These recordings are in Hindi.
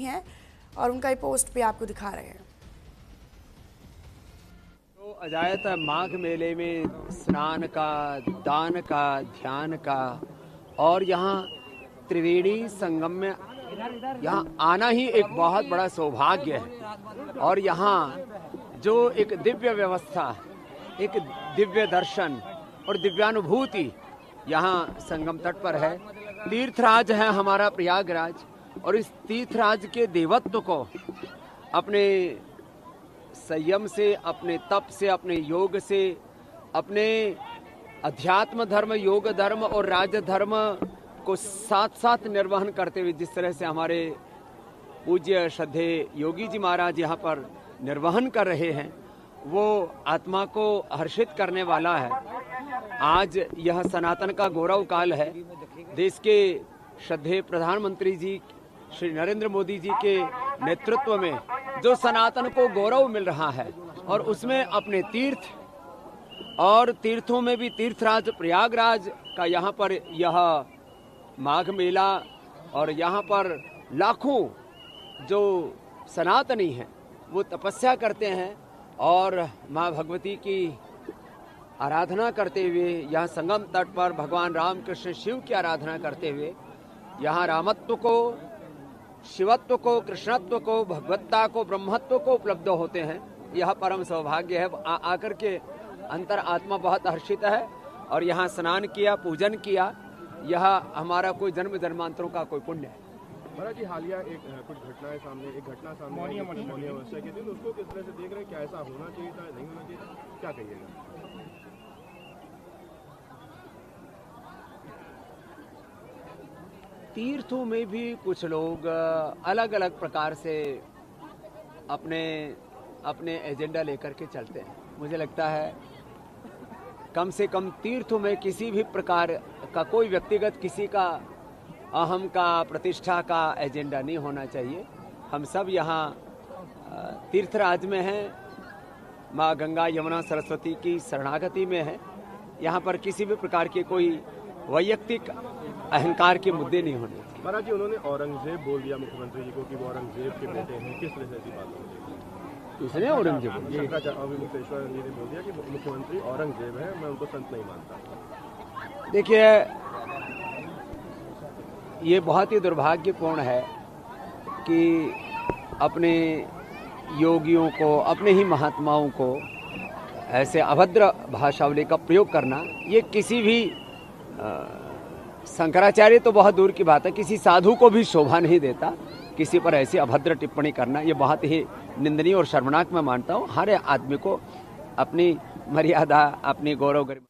हैं और उनका ये पोस्ट भी आपको दिखा रहे हैं। तो अजायत माघ मेले में स्नान का, दान का, ध्यान का और यहाँ त्रिवेणी संगम में यहाँ आना ही एक बहुत बड़ा सौभाग्य है। और यहाँ जो एक दिव्य व्यवस्था, एक दिव्य दर्शन और दिव्यानुभूति यहाँ संगम तट पर है। तीर्थराज है हमारा प्रयागराज, और इस तीर्थराज के देवत्व को अपने संयम से, अपने तप से, अपने योग से, अपने अध्यात्म धर्म, योग धर्म और राज धर्म को साथ साथ निर्वहन करते हुए जिस तरह से हमारे पूज्य श्रद्धे योगी जी महाराज यहाँ पर निर्वहन कर रहे हैं, वो आत्मा को हर्षित करने वाला है। आज यह सनातन का गौरव काल है। देश के श्रद्धेय प्रधानमंत्री जी श्री नरेंद्र मोदी जी के नेतृत्व में जो सनातन को गौरव मिल रहा है, और उसमें अपने तीर्थ और तीर्थों में भी तीर्थराज प्रयागराज का यहाँ पर यह माघ मेला, और यहाँ पर लाखों जो सनातनी हैं वो तपस्या करते हैं और माँ भगवती की आराधना करते हुए यहाँ संगम तट पर भगवान राम कृष्ण शिव की आराधना करते हुए यहाँ रामत्व को, शिवत्व को, कृष्णत्व को, भगवत्ता को, ब्रह्मत्व को उपलब्ध होते हैं। यह परम सौभाग्य है। आकर के अंतर आत्मा बहुत हर्षित है और यहाँ स्नान किया, पूजन किया। यह हमारा कोई जन्म जन्मांतरों का कोई पुण्य है। महाराज जी, हालिया कुछ घटनाएं सामने, एक घटना सामने आई मौनी अमावस्या के दिन, उसको किस तरह से देख रहे हैं? क्या ऐसा होना चाहिए था, नहीं होना चाहिए था, क्या कहिएगा? तीर्थों में भी कुछ लोग अलग अलग प्रकार से अपने अपने एजेंडा लेकर के चलते हैं। मुझे लगता है कम से कम तीर्थों में किसी भी प्रकार का कोई व्यक्तिगत किसी का अहम का, प्रतिष्ठा का एजेंडा नहीं होना चाहिए। हम सब यहाँ तीर्थराज में हैं, माँ गंगा यमुना सरस्वती की शरणागति में हैं। यहाँ पर किसी भी प्रकार के कोई वैयक्तिक अहंकार के मुद्दे नहीं होने। महाराज जी, उन्होंने औरंगजेब बोल दिया मुख्यमंत्री जी को कि वो औरंगजेब के बेटे हैं, किस तरह से ऐसी बात होती है? उसने औरंगजेब मुक्तेश्वर जी ने बोल दिया कि मुख्यमंत्री औरंगजेब है, मैं उनको संत नहीं मानता। देखिए, ये बहुत ही दुर्भाग्यपूर्ण है कि अपने योगियों को, अपने ही महात्माओं को ऐसे अभद्र भाषावली का प्रयोग करना, ये किसी भी शंकराचार्य तो बहुत दूर की बात है, किसी साधु को भी शोभा नहीं देता। किसी पर ऐसी अभद्र टिप्पणी करना ये बहुत ही निंदनीय और शर्मनाक मैं मानता हूँ। हर आदमी को अपनी मर्यादा, अपनी गौरव गरिमा।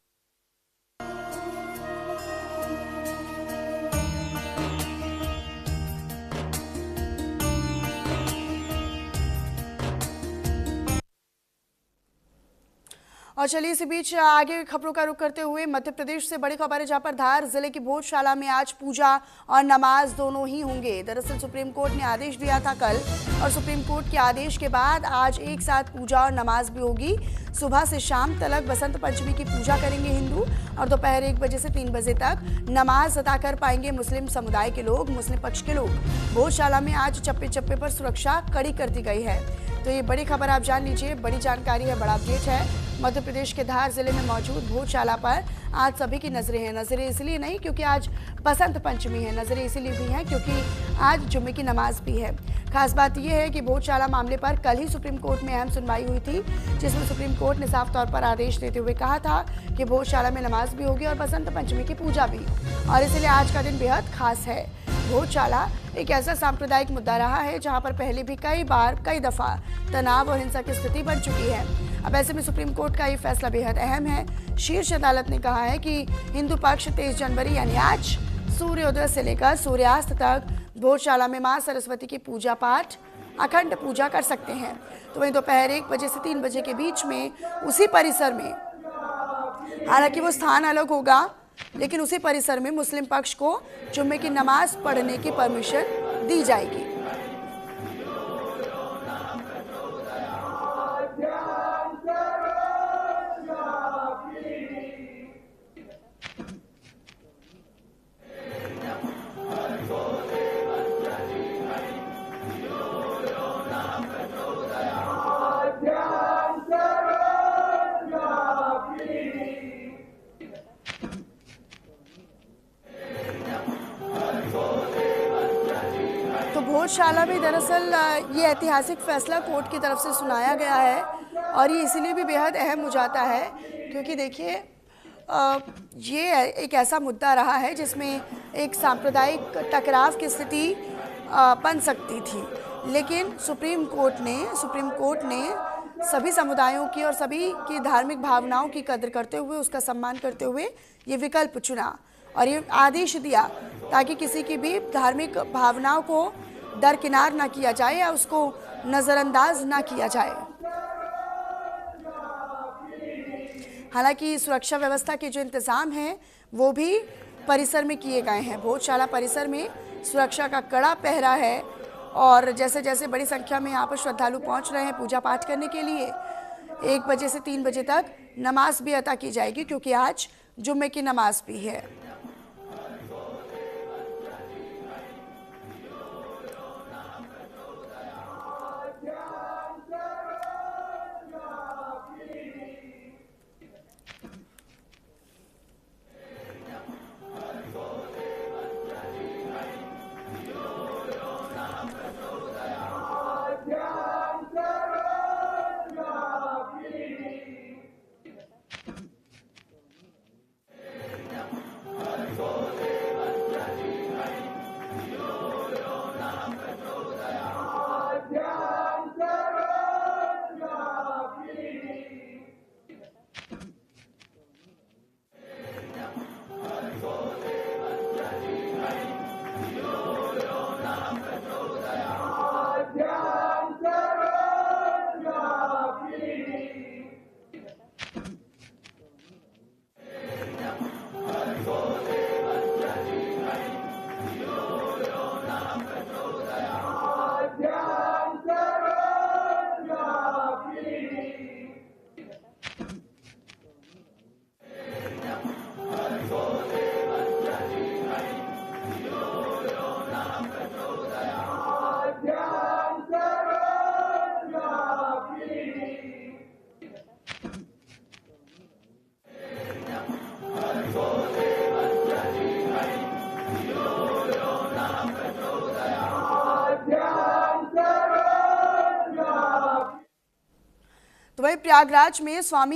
और चलिए इसी बीच आगे खबरों का रुख करते हुए मध्य प्रदेश से बड़ी खबर है, जहां पर धार जिले की भोजशाला में आज पूजा और नमाज दोनों ही होंगे। दरअसल सुप्रीम कोर्ट ने आदेश दिया था कल, और सुप्रीम कोर्ट के आदेश के बाद आज एक साथ पूजा और नमाज भी होगी। सुबह से शाम तक बसंत पंचमी की पूजा करेंगे हिंदू, और दोपहर 1 बजे से 3 बजे तक नमाज अदा कर पाएंगे मुस्लिम समुदाय के लोग, मुस्लिम पक्ष के लोग। भोजशाला में आज चप्पे चप्पे पर सुरक्षा कड़ी कर दी गई है। तो ये बड़ी खबर आप जान लीजिए, बड़ी जानकारी है, बड़ा अपडेट है। मध्य प्रदेश के धार जिले में मौजूद भोजशाला पर आज सभी की नजरें हैं। नजरें इसलिए नहीं क्योंकि आज बसंत पंचमी है, नजरें इसलिए भी हैं क्योंकि आज जुम्मे की नमाज भी है। खास बात यह है कि भोजशाला मामले पर कल ही सुप्रीम कोर्ट में अहम सुनवाई हुई थी, जिसमें सुप्रीम कोर्ट ने साफ तौर पर आदेश देते हुए कहा था कि भोजशाला में नमाज भी होगी और बसंत पंचमी की पूजा भी, और इसलिए आज का दिन बेहद खास है। भोजशाला एक ऐसा सांप्रदायिक मुद्दा रहा है जहां पर पहले भी कई दफा तनाव और हिंसा की स्थिति बन चुकी है। अब ऐसे में सुप्रीम कोर्ट का ये फैसला बेहद अहम है। शीर्ष अदालत ने कहा है कि हिंदू पक्ष 23 जनवरी यानी आज सूर्योदय से लेकर सूर्यास्त तक भोजशाला में मां सरस्वती की पूजा पाठ, अखंड पूजा कर सकते हैं। तो वहीं दोपहर 1 बजे से 3 बजे के बीच में उसी परिसर में, हालांकि वो स्थान अलग होगा, लेकिन उसी परिसर में मुस्लिम पक्ष को जुम्मे की नमाज पढ़ने की परमिशन दी जाएगी। भोजशाला में दरअसल ये ऐतिहासिक फैसला कोर्ट की तरफ से सुनाया गया है और ये इसीलिए भी बेहद अहम हो जाता है क्योंकि देखिए ये एक ऐसा मुद्दा रहा है जिसमें एक सांप्रदायिक टकराव की स्थिति बन सकती थी, लेकिन सुप्रीम कोर्ट ने सभी समुदायों की और सभी की धार्मिक भावनाओं की कद्र करते हुए, उसका सम्मान करते हुए ये विकल्प चुना और ये आदेश दिया ताकि किसी की भी धार्मिक भावनाओं को दरकिनार ना किया जाए या उसको नज़रअंदाज ना किया जाए। हालांकि सुरक्षा व्यवस्था के जो इंतज़ाम हैं वो भी परिसर में किए गए हैं। भोजशाला परिसर में सुरक्षा का कड़ा पहरा है और जैसे जैसे बड़ी संख्या में यहाँ पर श्रद्धालु पहुँच रहे हैं पूजा पाठ करने के लिए, 1 बजे से 3 बजे तक नमाज भी अता की जाएगी क्योंकि आज जुम्मे की नमाज भी है। तो वही प्रयागराज में स्वामी